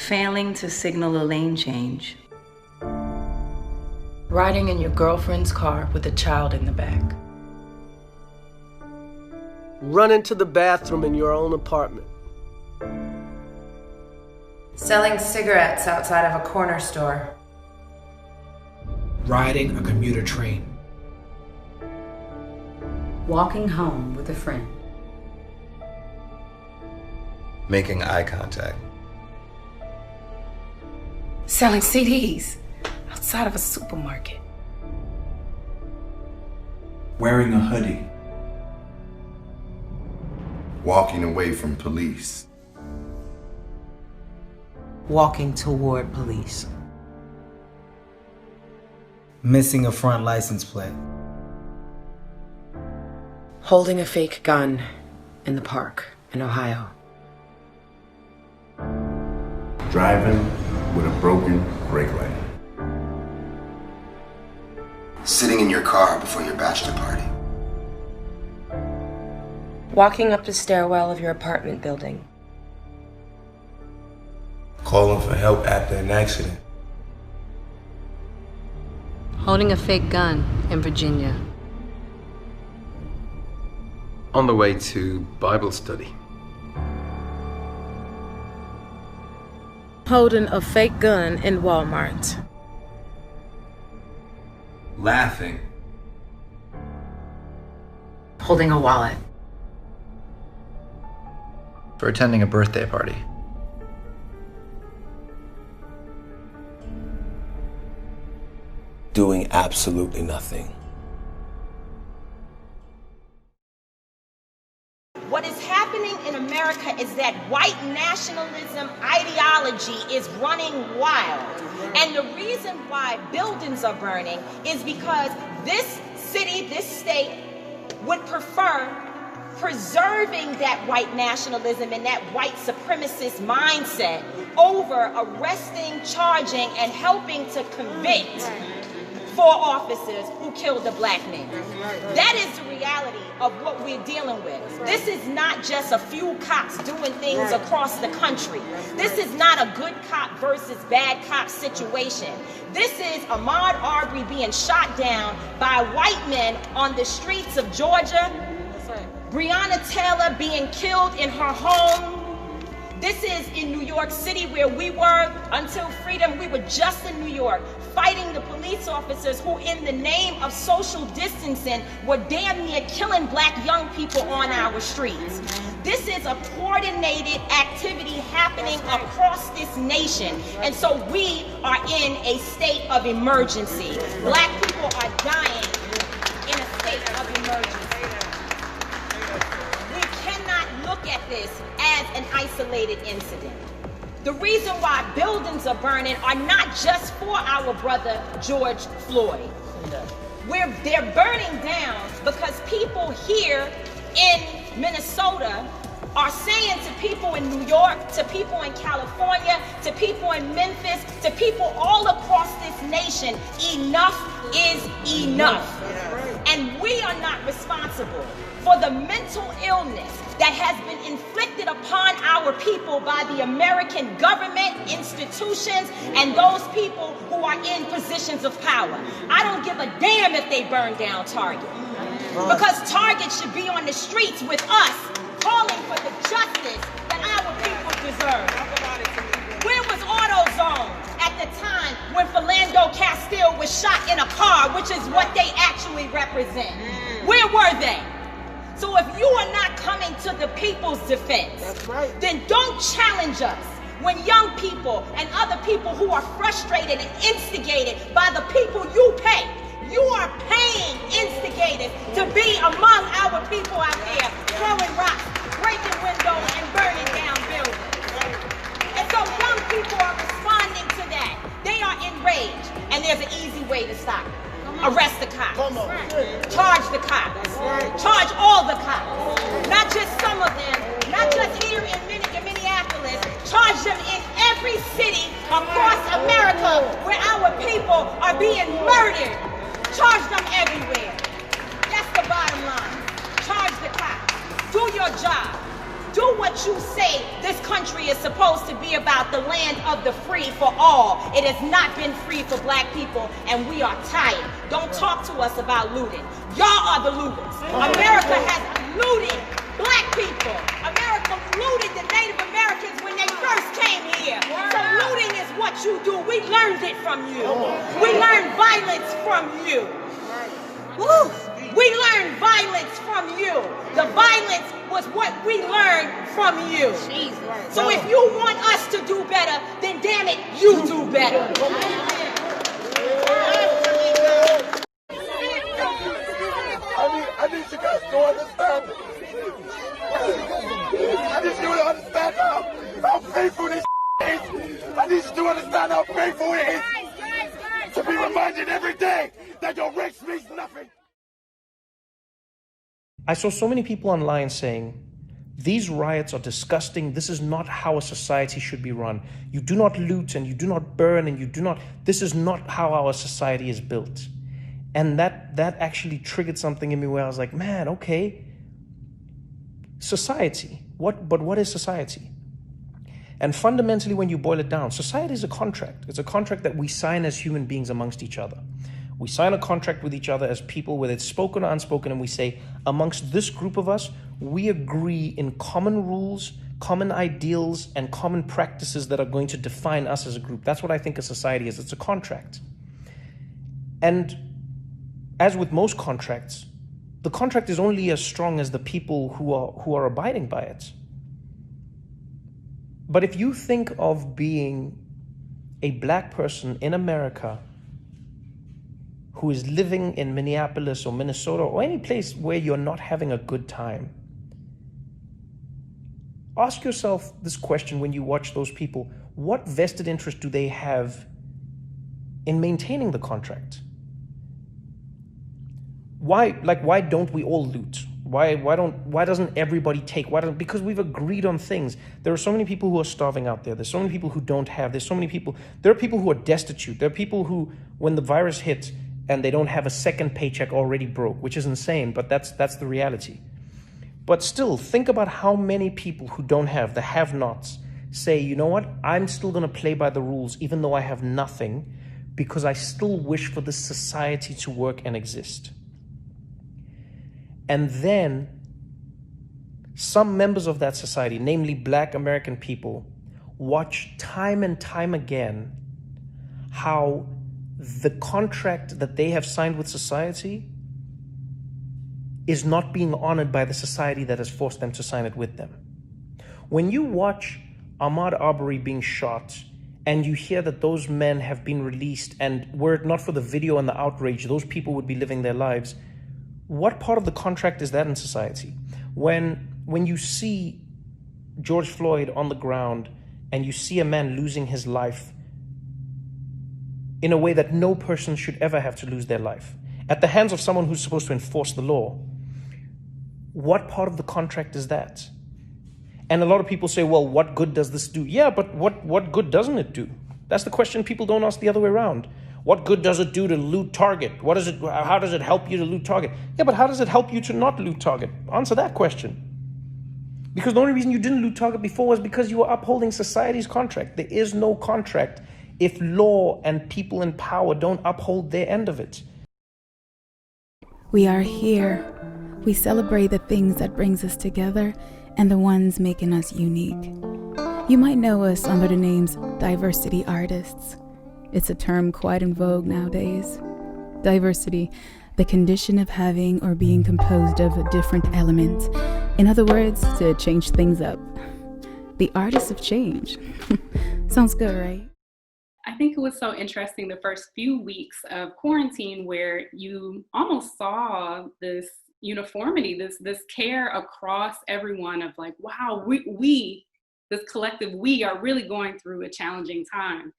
Failing to signal a lane change. Riding in your girlfriend's car with a child in the back. Running to the bathroom in your own apartment. Selling cigarettes outside of a corner store. Riding a commuter train. Walking home with a friend. Making eye contact. Selling CDs outside of a supermarket. Wearing a hoodie. Walking away from police. Walking toward police. Missing a front license plate. Holding a fake gun in the park in Ohio. Driving with a broken brake light. Sitting in your car before your bachelor party. Walking up the stairwell of your apartment building. Calling for help after an accident. Holding a fake gun in Virginia. On the way to Bible study. Holding a fake gun in Walmart. Laughing. Holding a wallet. For attending a birthday party. Doing absolutely nothing. What is happening in America is that white nationalism ideology is running wild. And the reason why buildings are burning is because this city, this state, would prefer preserving that white nationalism and that white supremacist mindset over arresting, charging, and helping to convict 4 officers who killed a black man. That is the reality of what we're dealing with. This is not just a few cops doing things across the country. This is not a good cop versus bad cop situation. This is Ahmaud Arbery being shot down by white men on the streets of Georgia. Breonna Taylor being killed in her home. This is in New York City, where we were until freedom. We were just in New York fighting the police officers who, in the name of social distancing, were damn near killing black young people on our streets. This is a coordinated activity happening across this nation. And so we are in a state of emergency. Black people are dying in a state of emergency. We cannot look at this as an isolated incident. The reason why buildings are burning are not just for our brother George Floyd. They're burning down because people here in Minnesota are saying to people in New York, to people in California, to people in Memphis, to people all across this nation, enough is enough. And we are not responsible for the mental illness that has been inflicted upon our people by the American government, institutions, and those people who are in positions of power. I don't give a damn if they burn down Target, because Target should be on the streets with us, calling for the justice that our people deserve. Where was AutoZone at the time when Philando Castile was shot in a car, which is what they actually represent? Where were they? So if you are not coming to the people's defense, then don't challenge us when young people and other people who are frustrated and instigated by the people you pay. You are paying instigators to be among our people out there throwing rocks, breaking windows, and burning down buildings. And so young people are responding to that. They are enraged, and there's an easy way to stop it. Arrest the cops. Charge the cops. Charge all the cops. Not just some of them, not just here in Minneapolis. Charge them in every city across America where our people are being murdered. Charge them everywhere. That's the bottom line. Charge the cops. Do your job. do what you say this country is supposed to be about, the land of the free for all. It has not been free for black people, and we are tired. Don't talk to us about looting. Y'all are the looters. America has looted black people. America looted the Native Americans when they first came here. So looting is what you do. We learned it from you. We learned violence from you. Woo! We learned violence from you. The violence was what we learned from you. So if you want us to do better, then damn it, you do better. I need you guys to understand it. I need you to understand how painful this is. I need you to understand how painful it is to be reminded every day that your race means nothing. I saw so many people online saying, these riots are disgusting. This is not how a society should be run. You do not loot and you do not burn and you do not, this is not how our society is built. And that actually triggered something in me where I was like, man, okay, society, but what is society? And fundamentally, when you boil it down, society is a contract. It's a contract that we sign as human beings amongst each other. We sign a contract with each other as people, whether it's spoken or unspoken, and we say, amongst this group of us, we agree in common rules, common ideals, and common practices that are going to define us as a group. That's what I think a society is. It's a contract. And as with most contracts, the contract is only as strong as the people who are abiding by it. But if you think of being a black person in America who is living in Minneapolis or Minnesota or any place where you're not having a good time, ask yourself this question when you watch those people. What vested interest do they have in maintaining the contract? Why don't we all loot? Why doesn't everybody take? Because we've agreed on things. There are so many people who are starving out there. There's so many people who don't have. There are people who are destitute. There are people who, when the virus hit, and they don't have a second paycheck, already broke, which is insane, but that's the reality. But still, think about how many people who don't have, the have-nots, say, you know what, I'm still gonna play by the rules even though I have nothing, because I still wish for this society to work and exist. And then some members of that society, namely black American people, watch time and time again how the contract that they have signed with society is not being honored by the society that has forced them to sign it with them. When you watch Ahmaud Arbery being shot and you hear that those men have been released, and were it not for the video and the outrage, those people would be living their lives, what part of the contract is that in society? When you see George Floyd on the ground and you see a man losing his life in a way that no person should ever have to lose their life, at the hands of someone who's supposed to enforce the law, what part of the contract is that? And a lot of people say, well, what good does this do? Yeah, but what good doesn't it do? That's the question people don't ask the other way around. What good does it do to loot Target? How does it help you to loot Target? Yeah, but how does it help you to not loot Target? Answer that question. Because the only reason you didn't loot Target before was because you were upholding society's contract. There is no contract if law and people in power don't uphold their end of it. We are here. We celebrate the things that brings us together and the ones making us unique. You might know us under the names diversity artists. It's a term quite in vogue nowadays. Diversity, the condition of having or being composed of a different element. In other words, to change things up. The artists of change. Sounds good, right? I think it was so interesting the first few weeks of quarantine where you almost saw this uniformity, this care across everyone of like, wow, we, this collective we are really going through a challenging time.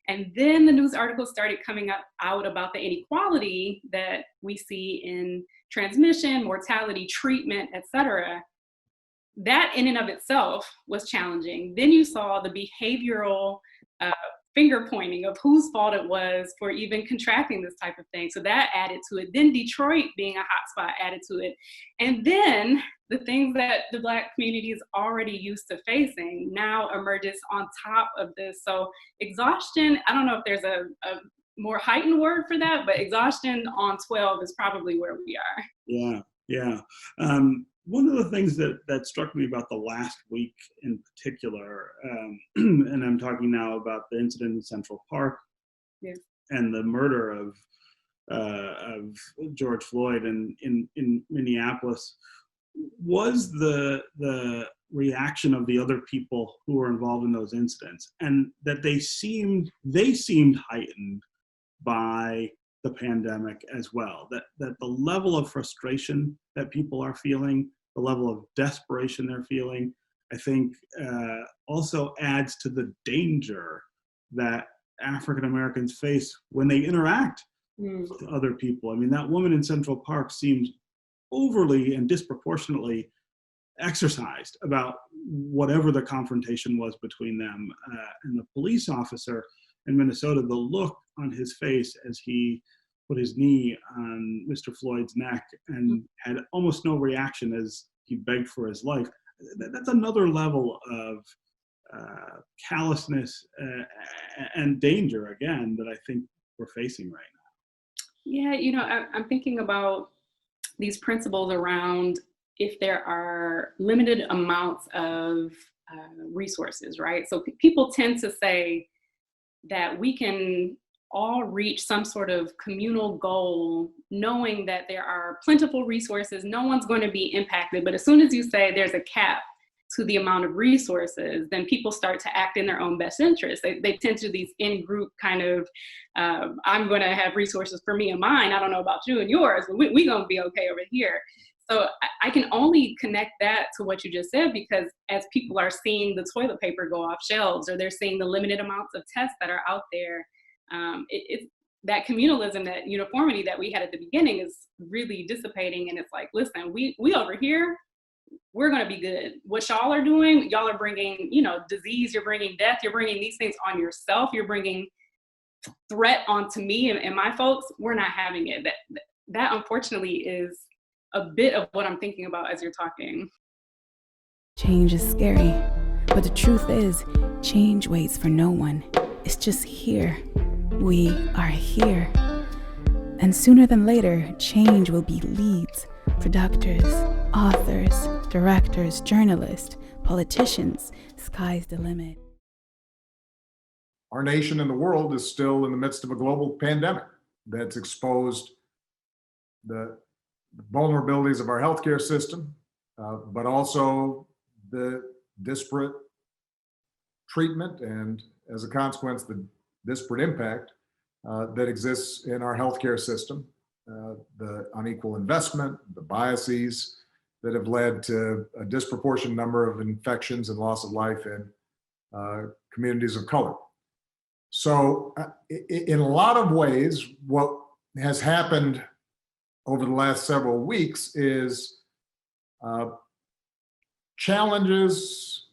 And then the news articles started coming out about the inequality that we see in transmission, mortality, treatment, etc. That in and of itself was challenging. Then you saw the behavioral finger pointing of whose fault it was for even contracting this type of thing. So that added to it. Then Detroit being a hotspot added to it. And then the things that the Black community is already used to facing now emerges on top of this. So exhaustion, I don't know if there's a more heightened word for that, but exhaustion on 12 is probably where we are. Yeah. One of the things that struck me about the last week in particular, and I'm talking now about the incident in Central Park, yes, and the murder of George Floyd in Minneapolis, was the reaction of the other people who were involved in those incidents, and that they seemed heightened by the pandemic as well, that the level of frustration that people are feeling, the level of desperation they're feeling, I think also adds to the danger that African Americans face when they interact with other people. I mean, that woman in Central Park seemed overly and disproportionately exercised about whatever the confrontation was between them. And the police officer in Minnesota, the look on his face as he put his knee on Mr. Floyd's neck and had almost no reaction as he begged for his life. That's another level of callousness and danger, again, that I think we're facing right now. Yeah, I'm thinking about these principles around if there are limited amounts of resources, right? So people tend to say that we can all reach some sort of communal goal, knowing that there are plentiful resources, no one's going to be impacted. But as soon as you say there's a cap to the amount of resources, then people start to act in their own best interest. They tend to these in-group kind of, I'm going to have resources for me and mine. I don't know about you and yours, but we're going to be okay over here. So I can only connect that to what you just said, because as people are seeing the toilet paper go off shelves, or they're seeing the limited amounts of tests that are out there, it's that communalism, that uniformity that we had at the beginning is really dissipating. And it's like, listen, we over here, we're going to be good. What y'all are doing, y'all are bringing, disease, you're bringing death, you're bringing these things on yourself, you're bringing threat onto me and my folks. We're not having it. That unfortunately is a bit of what I'm thinking about as you're talking. Change is scary, but the truth is, change waits for no one. It's just here. We are here. And sooner than later, change will be leads, producers, authors, directors, journalists, politicians. Sky's the limit. Our nation and the world is still in the midst of a global pandemic that's exposed the vulnerabilities of our healthcare system, but also the disparate treatment and, as a consequence, the disparate impact that exists in our healthcare system, the unequal investment, the biases that have led to a disproportionate number of infections and loss of life in communities of color. So in a lot of ways, what has happened over the last several weeks is challenges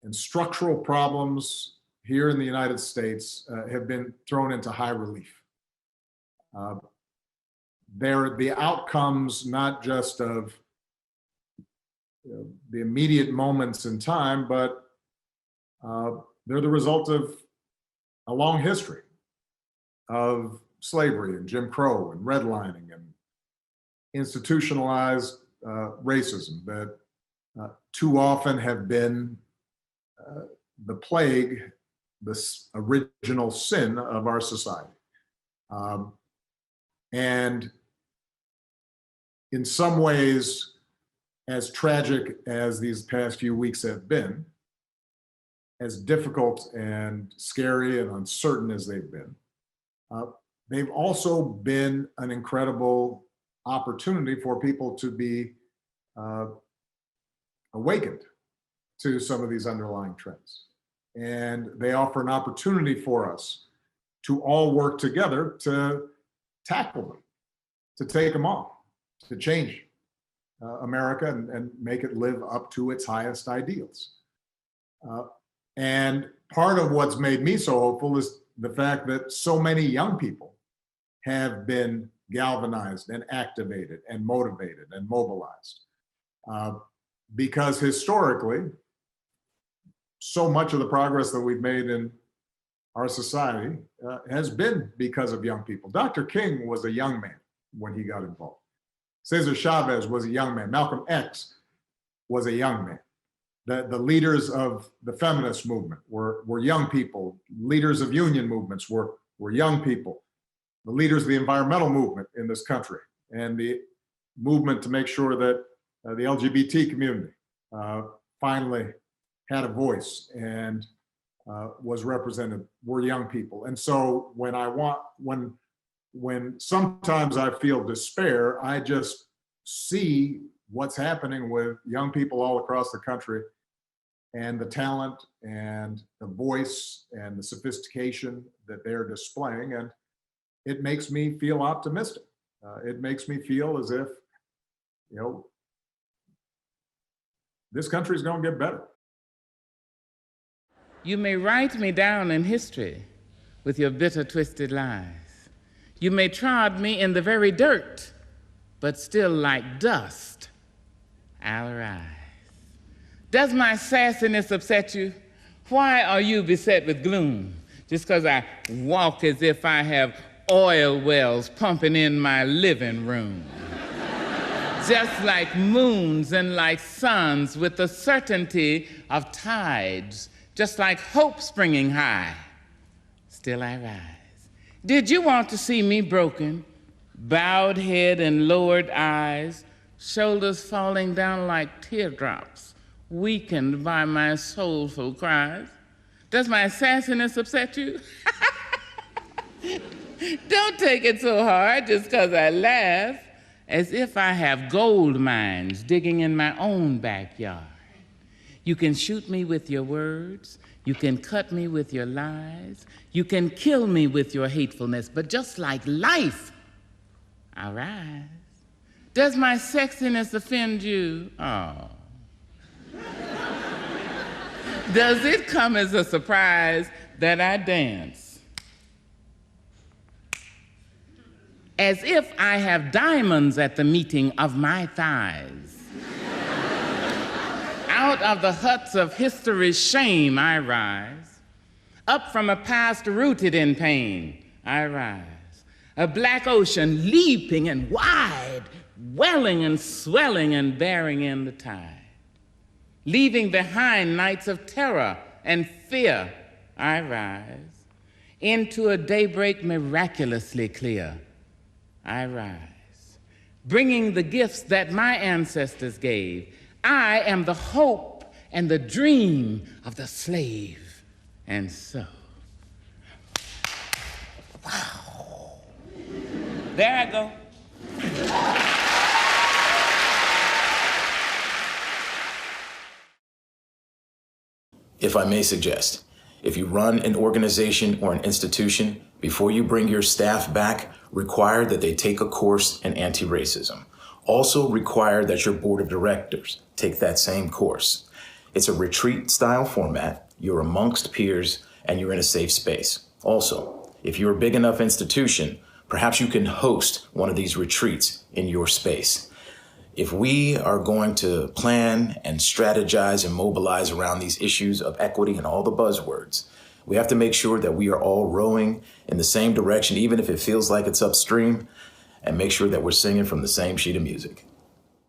and structural problems here in the United States have been thrown into high relief. They're the outcomes not just of the immediate moments in time, but they're the result of a long history of slavery and Jim Crow and redlining and institutionalized racism that too often have been the plague, this original sin of our society. And in some ways, as tragic as these past few weeks have been, as difficult and scary and uncertain as they've been, they've also been an incredible opportunity for people to be awakened to some of these underlying trends. And they offer an opportunity for us to all work together to tackle them, to take them on, to change America and make it live up to its highest ideals. And part of what's made me so hopeful is the fact that so many young people have been galvanized and activated and motivated and mobilized. Because historically, so much of the progress that we've made in our society has been because of young people. Dr. King was a young man when he got involved. Cesar Chavez was a young man. Malcolm X was a young man. The leaders of the feminist movement were young people. Leaders of union movements were young people. The leaders of the environmental movement in this country and the movement to make sure that the LGBT community finally had a voice and was represented were young people. And so when sometimes I feel despair, I just see what's happening with young people all across the country and the talent and the voice and the sophistication that they're displaying. And it makes me feel optimistic. It makes me feel as if, this country's going to get better. You may write me down in history with your bitter, twisted lies. You may trod me in the very dirt, but still like dust, I'll rise. Does my sassiness upset you? Why are you beset with gloom? Just because I walk as if I have oil wells pumping in my living room. Just like moons and like suns with the certainty of tides, just like hope springing high, still I rise. Did you want to see me broken, bowed head and lowered eyes, shoulders falling down like teardrops, weakened by my soulful cries? Does my sassiness upset you? Don't take it so hard just because I laugh, as if I have gold mines digging in my own backyard. You can shoot me with your words, you can cut me with your lies, you can kill me with your hatefulness, but just like life, I rise. Does my sexiness offend you? Oh. Does it come as a surprise that I dance as if I have diamonds at the meeting of my thighs? Out of the huts of history's shame I rise. Up from a past rooted in pain I rise. A black ocean leaping and wide, welling and swelling and bearing in the tide. Leaving behind nights of terror and fear I rise. Into a daybreak miraculously clear I rise. Bringing the gifts that my ancestors gave. I am the hope and the dream of the slave. And so, wow. There I go. If I may suggest, if you run an organization or an institution, before you bring your staff back, require that they take a course in anti-racism. Also require that your board of directors take that same course. It's a retreat-style format. You're amongst peers, and you're in a safe space. Also, if you're a big enough institution, perhaps you can host one of these retreats in your space. If we are going to plan and strategize and mobilize around these issues of equity and all the buzzwords, we have to make sure that we are all rowing in the same direction, even if it feels like it's upstream, and make sure that we're singing from the same sheet of music.